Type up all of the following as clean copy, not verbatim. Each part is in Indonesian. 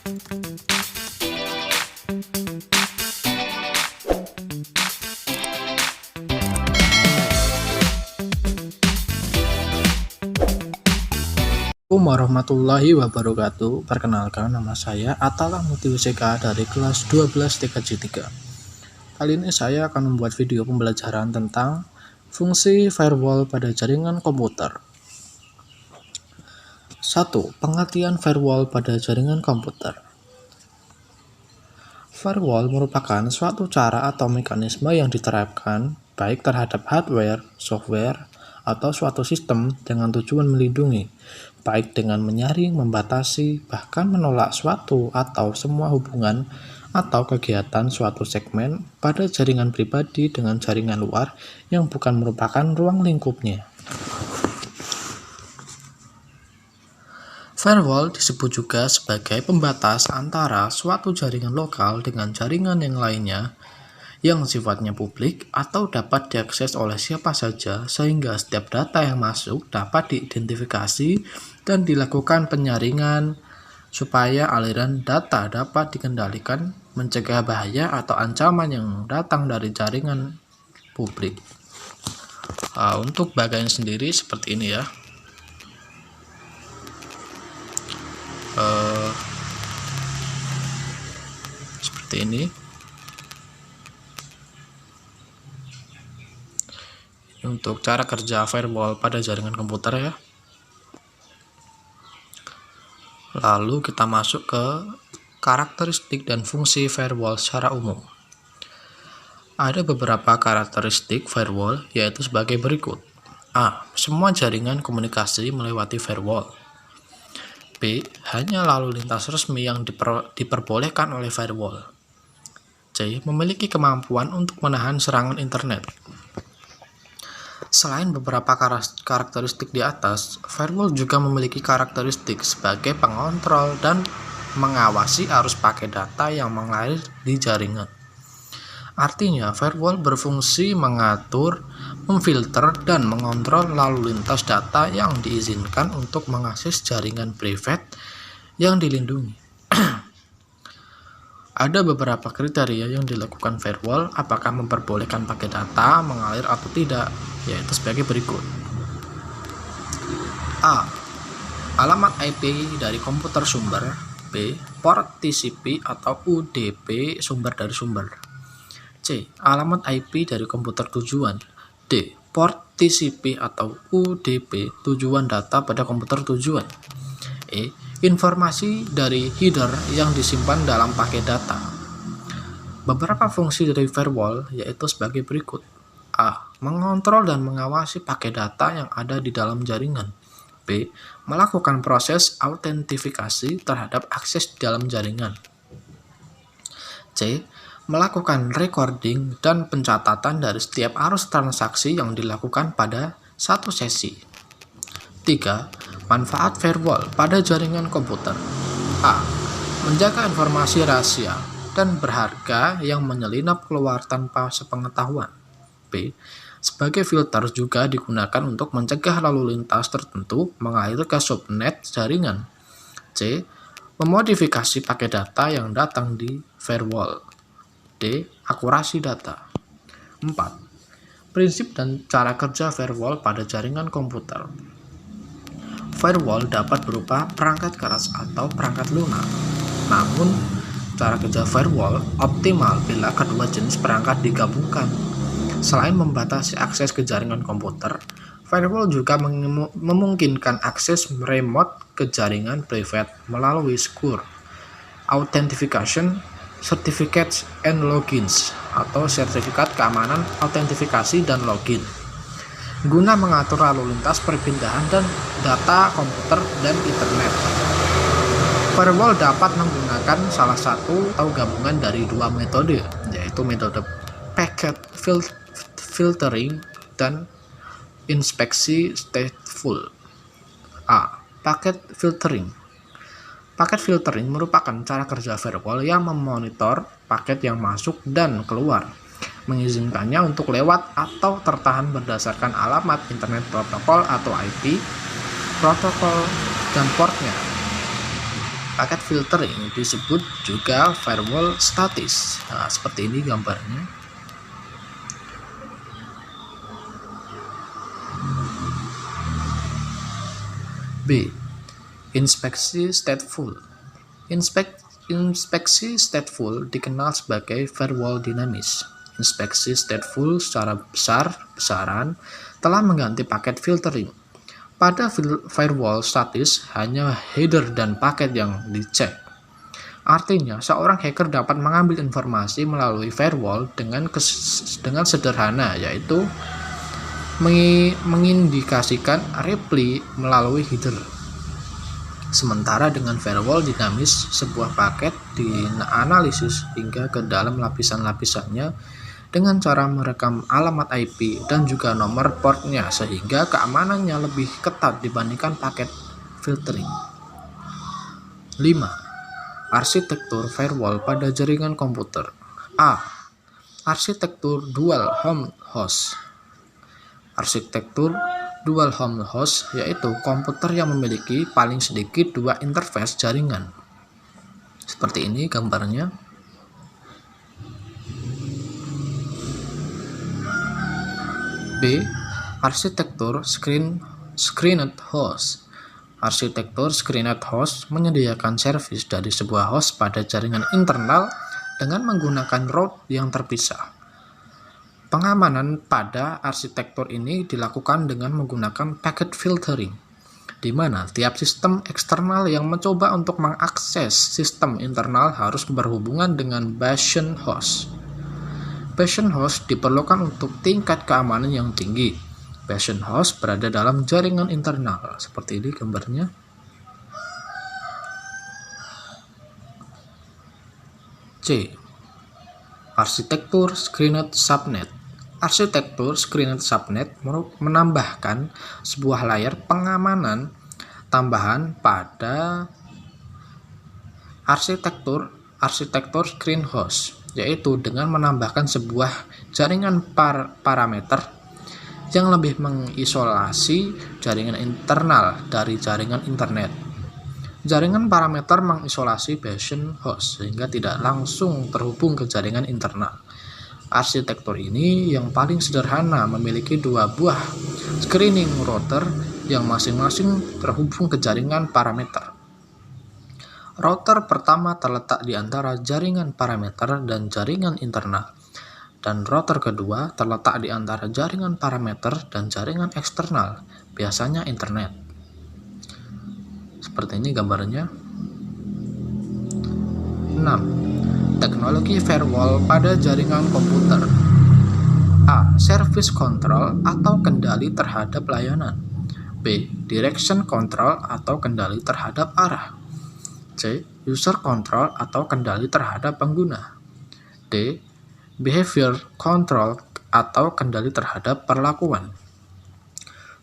Assalamualaikum warahmatullahi wabarakatuh. Perkenalkan, nama saya Atala Muti WCK dari kelas 12 TKJ 3. Kali ini saya akan membuat video pembelajaran tentang fungsi firewall pada jaringan komputer. 1. Pengertian firewall pada jaringan komputer. Firewall merupakan suatu cara atau mekanisme yang diterapkan baik terhadap hardware, software, atau suatu sistem dengan tujuan melindungi, baik dengan menyaring, membatasi, bahkan menolak suatu atau semua hubungan atau kegiatan suatu segmen pada jaringan pribadi dengan jaringan luar yang bukan merupakan ruang lingkupnya. Firewall disebut juga sebagai pembatas antara suatu jaringan lokal dengan jaringan yang lainnya yang sifatnya publik atau dapat diakses oleh siapa saja, sehingga setiap data yang masuk dapat diidentifikasi dan dilakukan penyaringan supaya aliran data dapat dikendalikan, mencegah bahaya atau ancaman yang datang dari jaringan publik. Untuk bagian sendiri seperti ini ya. Seperti ini. Untuk cara kerja firewall pada jaringan komputer ya. Lalu kita masuk ke karakteristik dan fungsi firewall secara umum. Ada beberapa karakteristik firewall, yaitu sebagai berikut. A. Semua jaringan komunikasi melewati firewall. B. Hanya lalu lintas resmi yang diperbolehkan oleh firewall. C. Memiliki kemampuan untuk menahan serangan internet. Selain beberapa karakteristik di atas, firewall juga memiliki karakteristik sebagai pengontrol dan mengawasi arus paket data yang mengalir di jaringan. Artinya, firewall berfungsi mengatur, memfilter, dan mengontrol lalu lintas data yang diizinkan untuk mengakses jaringan privat yang dilindungi. Ada beberapa kriteria yang dilakukan firewall apakah memperbolehkan paket data mengalir atau tidak, yaitu sebagai berikut. A. Alamat IP dari komputer sumber. B. Port TCP atau UDP sumber dari sumber. C. Alamat IP dari komputer tujuan. D. Port TCP atau UDP tujuan data pada komputer tujuan. E. Informasi dari header yang disimpan dalam paket data. Beberapa fungsi dari firewall yaitu sebagai berikut. A. Mengontrol dan mengawasi paket data yang ada di dalam jaringan. B. Melakukan proses autentifikasi terhadap akses di dalam jaringan. C. Melakukan recording dan pencatatan dari setiap arus transaksi yang dilakukan pada satu sesi. 3. Manfaat firewall pada jaringan komputer. A. Menjaga informasi rahasia dan berharga yang menyelinap keluar tanpa sepengetahuan. B. Sebagai filter juga digunakan untuk mencegah lalu lintas tertentu mengalir ke subnet jaringan. C. Memodifikasi paket data yang datang di firewall. D. Akurasi data. 4. Prinsip dan cara kerja firewall pada jaringan komputer. Firewall dapat berupa perangkat keras atau perangkat lunak. Namun, cara kerja firewall optimal bila kedua jenis perangkat digabungkan. Selain membatasi akses ke jaringan komputer, firewall juga memungkinkan akses remote ke jaringan privat melalui secure authentication certificates and logins atau sertifikat keamanan autentifikasi dan login, guna mengatur lalu lintas perpindahan dan data komputer dan internet. Firewall dapat menggunakan salah satu atau gabungan dari dua metode, yaitu metode packet filtering dan inspeksi stateful. A. Packet filtering. Packet filtering merupakan cara kerja firewall yang memonitor paket yang masuk dan keluar, mengizinkannya untuk lewat atau tertahan berdasarkan alamat internet protokol atau IP, protokol, dan portnya. Paket filtering disebut juga firewall statis. Nah, seperti ini gambarnya. B. Inspeksi stateful. Inspeksi stateful dikenal sebagai firewall dinamis. Inspeksi stateful secara besar-besaran telah mengganti paket filtering. Pada firewall statis, hanya header dan paket yang dicek. Artinya, seorang hacker dapat mengambil informasi melalui firewall dengan sederhana, yaitu mengindikasikan reply melalui header. Sementara dengan firewall dinamis, sebuah paket dianalisis hingga ke dalam lapisan-lapisannya dengan cara merekam alamat IP dan juga nomor portnya, sehingga keamanannya lebih ketat dibandingkan paket filtering. 5. Arsitektur firewall pada jaringan komputer. A. Arsitektur dual home host. Arsitektur dual home host yaitu komputer yang memiliki paling sedikit 2 interface jaringan. Seperti ini gambarnya. B. Arsitektur screened host. Arsitektur screened host menyediakan servis dari sebuah host pada jaringan internal dengan menggunakan route yang terpisah. Pengamanan pada arsitektur ini dilakukan dengan menggunakan packet filtering, di mana tiap sistem eksternal yang mencoba untuk mengakses sistem internal harus berhubungan dengan bastion host. Bastion host diperlukan untuk tingkat keamanan yang tinggi. Bastion host berada dalam jaringan internal, seperti ini gambarnya. C. Arsitektur screened subnet. Arsitektur screened subnet menambahkan sebuah layar pengamanan tambahan pada arsitektur screen host, yaitu dengan menambahkan sebuah jaringan parameter yang lebih mengisolasi jaringan internal dari jaringan internet. Jaringan parameter mengisolasi bastion host sehingga tidak langsung terhubung ke jaringan internal. Arsitektur ini yang paling sederhana memiliki 2 buah screening router yang masing-masing terhubung ke jaringan parameter. Router pertama terletak di antara jaringan parameter dan jaringan internal, dan router kedua terletak di antara jaringan parameter dan jaringan eksternal, biasanya internet. Seperti ini gambarnya. 6. Teknologi firewall pada jaringan komputer. A. Service control atau kendali terhadap layanan. B. Direction control atau kendali terhadap arah. C. User control atau kendali terhadap pengguna. D. Behavior control atau kendali terhadap perlakuan.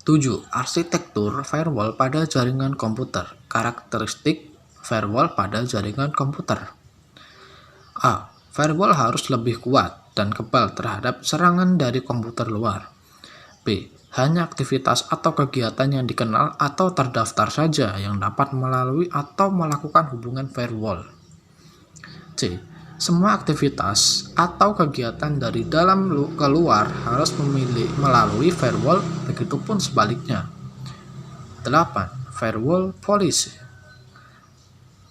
7. Arsitektur firewall pada jaringan komputer. Karakteristik firewall pada jaringan komputer. A. Firewall harus lebih kuat dan kebal terhadap serangan dari komputer luar. B. Hanya aktivitas atau kegiatan yang dikenal atau terdaftar saja yang dapat melalui atau melakukan hubungan firewall. C. Semua aktivitas atau kegiatan dari dalam ke luar harus melalui firewall, begitupun sebaliknya. 8. Firewall policy.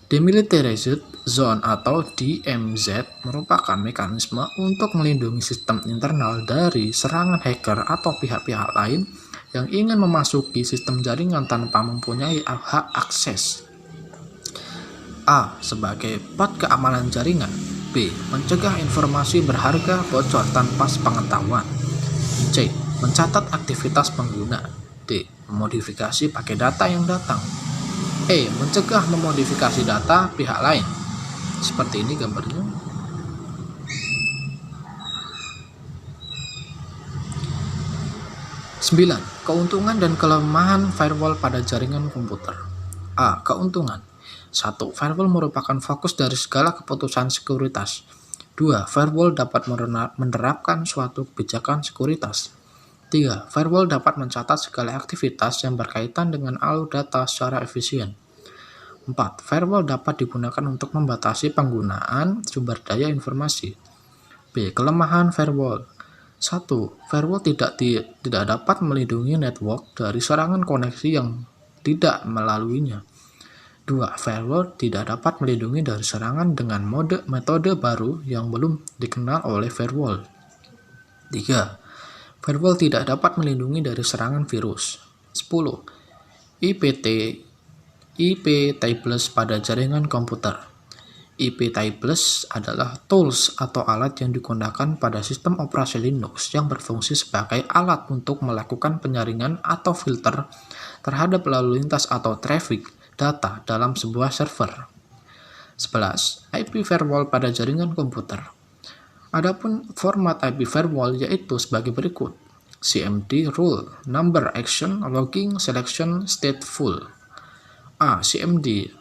Demilitarized Zone atau DMZ merupakan mekanisme untuk melindungi sistem internal dari serangan hacker atau pihak-pihak lain yang ingin memasuki sistem jaringan tanpa mempunyai hak akses. A. Sebagai pot keamanan jaringan. B. Mencegah informasi berharga bocor tanpa sepengetahuan. C. Mencatat aktivitas pengguna. D. Memodifikasi pakai data yang datang. E. Mencegah memodifikasi data pihak lain. Seperti ini gambarnya. 9. Keuntungan dan kelemahan firewall pada jaringan komputer. A. Keuntungan. 1. Firewall merupakan fokus dari segala keputusan sekuritas. 2. Firewall dapat menerapkan suatu kebijakan sekuritas. 3. Firewall dapat mencatat segala aktivitas yang berkaitan dengan alur data secara efisien. 4. Firewall dapat digunakan untuk membatasi penggunaan sumber daya informasi. B. Kelemahan firewall. 1. Firewall tidak dapat melindungi network dari serangan koneksi yang tidak melaluinya. 2. Firewall tidak dapat melindungi dari serangan dengan metode baru yang belum dikenal oleh firewall. 3. Firewall tidak dapat melindungi dari serangan virus. 10. IP tabless pada jaringan komputer. IP tabless adalah tools atau alat yang digunakan pada sistem operasi Linux yang berfungsi sebagai alat untuk melakukan penyaringan atau filter terhadap lalu lintas atau traffic data dalam sebuah server. 11. IP firewall pada jaringan komputer. Adapun format IP firewall yaitu sebagai berikut. CMD rule, number, action, logging, selection, stateful. A. CMD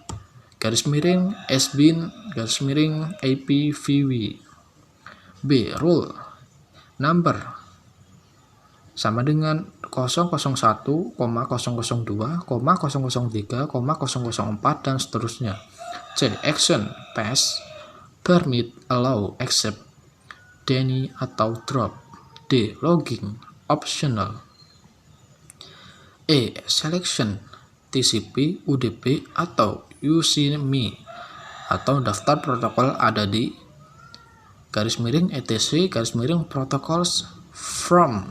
_SBIN _IPv. B. Rule, number sama dengan 001, 002, 003, 004 dan seterusnya. C. Action, pass, permit, allow, accept, deny atau drop. D. Logging, optional. E. Selection, TCP, UDP atau UCME atau daftar protokol ada di _etc_protocols from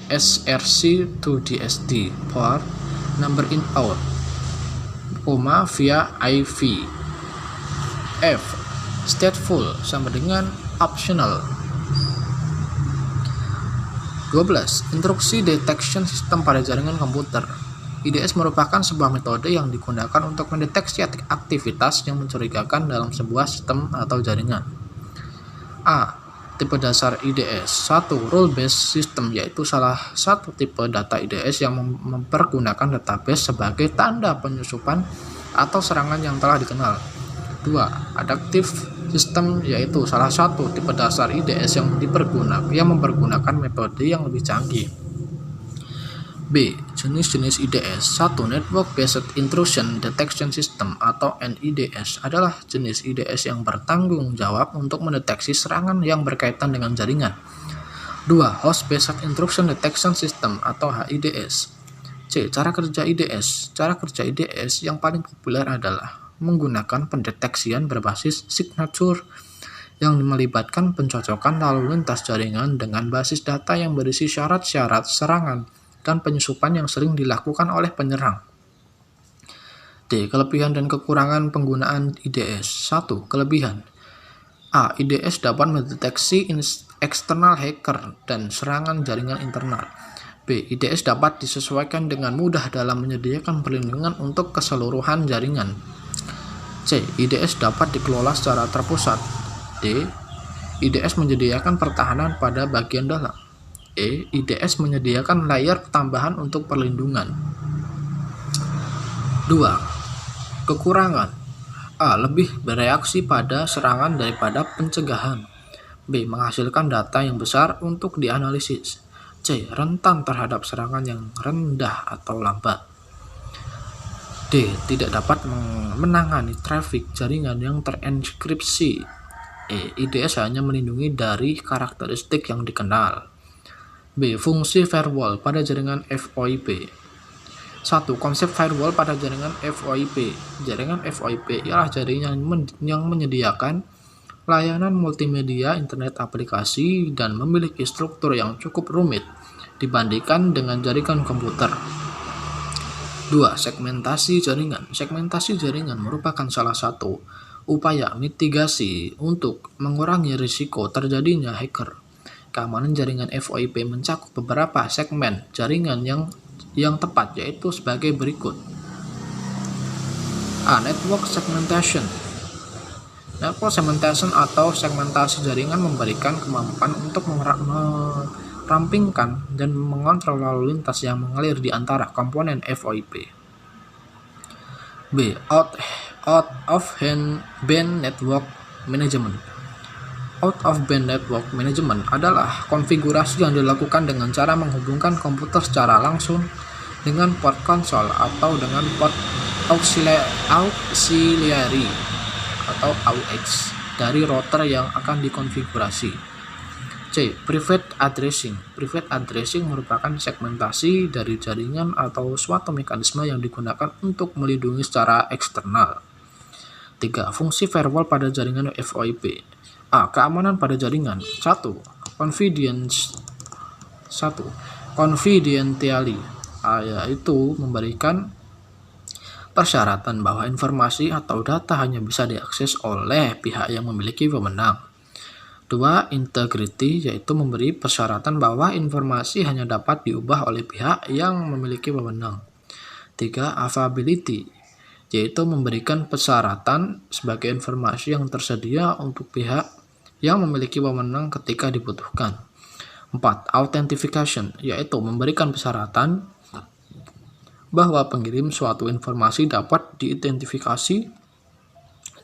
SRC to DSD port number in out, via IV. F. Stateful sama dengan optional. 12. Intrusi detection system pada jaringan komputer. IDS merupakan sebuah metode yang digunakan untuk mendeteksi aktivitas yang mencurigakan dalam sebuah sistem atau jaringan. A. Tipe dasar IDS. 1. Rule-based system, yaitu salah satu tipe data IDS yang mempergunakan database sebagai tanda penyusupan atau serangan yang telah dikenal. 2. Adaptive system, yaitu salah satu tipe dasar IDS yang mempergunakan metode yang lebih canggih. B. Jenis-jenis IDS. 1. Network Based Intrusion Detection System atau NIDS adalah jenis IDS yang bertanggung jawab untuk mendeteksi serangan yang berkaitan dengan jaringan. 2. Host Based Intrusion Detection System atau HIDS. C. Cara kerja IDS. Cara kerja IDS yang paling populer adalah menggunakan pendeteksian berbasis signature yang melibatkan pencocokan lalu lintas jaringan dengan basis data yang berisi syarat-syarat serangan dan penyusupan yang sering dilakukan oleh penyerang. D. Kelebihan dan kekurangan penggunaan IDS. 1. Kelebihan. A. IDS dapat mendeteksi eksternal hacker dan serangan jaringan internal. B. IDS dapat disesuaikan dengan mudah dalam menyediakan perlindungan untuk keseluruhan jaringan. C. IDS dapat dikelola secara terpusat. D. IDS menyediakan pertahanan pada bagian dalam. E. IDS menyediakan layer tambahan untuk perlindungan. 2. Kekurangan. A. Lebih bereaksi pada serangan daripada pencegahan. B. Menghasilkan data yang besar untuk dianalisis. C. Rentan terhadap serangan yang rendah atau lambat. D. Tidak dapat menangani trafik jaringan yang terenkripsi. E. IDS hanya melindungi dari karakteristik yang dikenal. B. Fungsi firewall pada jaringan VoIP. 1. Konsep firewall pada jaringan VoIP. Jaringan VoIP ialah jaringan yang menyediakan layanan multimedia, internet aplikasi, dan memiliki struktur yang cukup rumit dibandingkan dengan jaringan komputer. 2. Segmentasi jaringan. Segmentasi jaringan merupakan salah satu upaya mitigasi untuk mengurangi risiko terjadinya hacker. Keamanan jaringan VoIP mencakup beberapa segmen jaringan yang tepat, yaitu sebagai berikut. A. Network segmentation. Network segmentation atau segmentasi jaringan memberikan kemampuan untuk merampingkan dan mengontrol lalu lintas yang mengalir di antara komponen VoIP. B. Out of band network management. Out of band network management adalah konfigurasi yang dilakukan dengan cara menghubungkan komputer secara langsung dengan port konsol atau dengan port auxiliary atau AUX dari router yang akan dikonfigurasi. C. Private addressing. Private addressing merupakan segmentasi dari jaringan atau suatu mekanisme yang digunakan untuk melindungi secara eksternal. 3. Fungsi firewall pada jaringan VoIP. A. Keamanan pada jaringan. 1. Confidentiality, yaitu memberikan persyaratan bahwa informasi atau data hanya bisa diakses oleh pihak yang memiliki wewenang. 2. Integrity, yaitu memberi persyaratan bahwa informasi hanya dapat diubah oleh pihak yang memiliki wewenang. 3. Availability, yaitu memberikan persyaratan sebagai informasi yang tersedia untuk pihak yang memiliki wewenang ketika dibutuhkan. 4. Authentication, yaitu memberikan persyaratan bahwa pengirim suatu informasi dapat diidentifikasi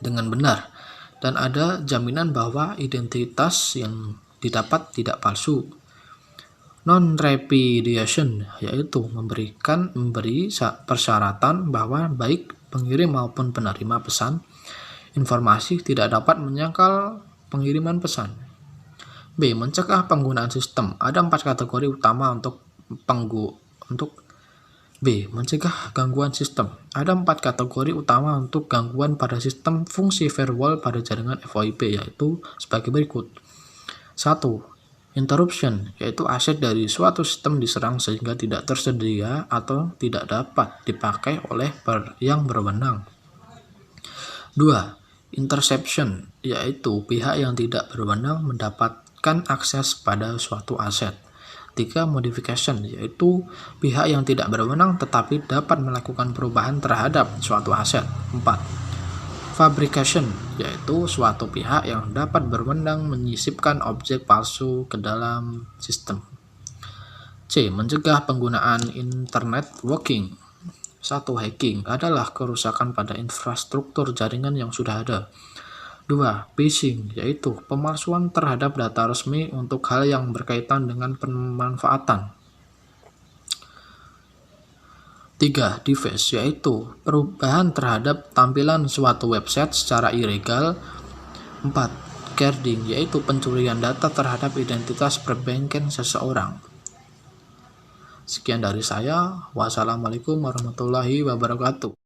dengan benar dan ada jaminan bahwa identitas yang didapat tidak palsu. Non-repudiation, yaitu memberi persyaratan bahwa baik pengirim maupun penerima pesan informasi tidak dapat menyangkal pengiriman pesan. B. Mencegah penggunaan sistem. Ada 4 kategori utama untuk B. Mencegah gangguan sistem. Ada 4 kategori utama untuk gangguan pada sistem fungsi firewall pada jaringan VoIP, yaitu sebagai berikut. 1. Interruption, yaitu aset dari suatu sistem diserang sehingga tidak tersedia atau tidak dapat dipakai oleh yang berwenang. 2. Interception, yaitu pihak yang tidak berwenang mendapatkan akses pada suatu aset. 3. Modification, yaitu pihak yang tidak berwenang tetapi dapat melakukan perubahan terhadap suatu aset. 4. Fabrication, yaitu suatu pihak yang dapat berwenang menyisipkan objek palsu ke dalam sistem. C. Mencegah penggunaan internet working. 1. Hacking adalah kerusakan pada infrastruktur jaringan yang sudah ada. 2. Phishing, yaitu pemalsuan terhadap data resmi untuk hal yang berkaitan dengan pemanfaatan. 3. Deface, yaitu perubahan terhadap tampilan suatu website secara ilegal. 4. Carding, yaitu pencurian data terhadap identitas perbankan seseorang. Sekian dari saya. Wassalamualaikum warahmatullahi wabarakatuh.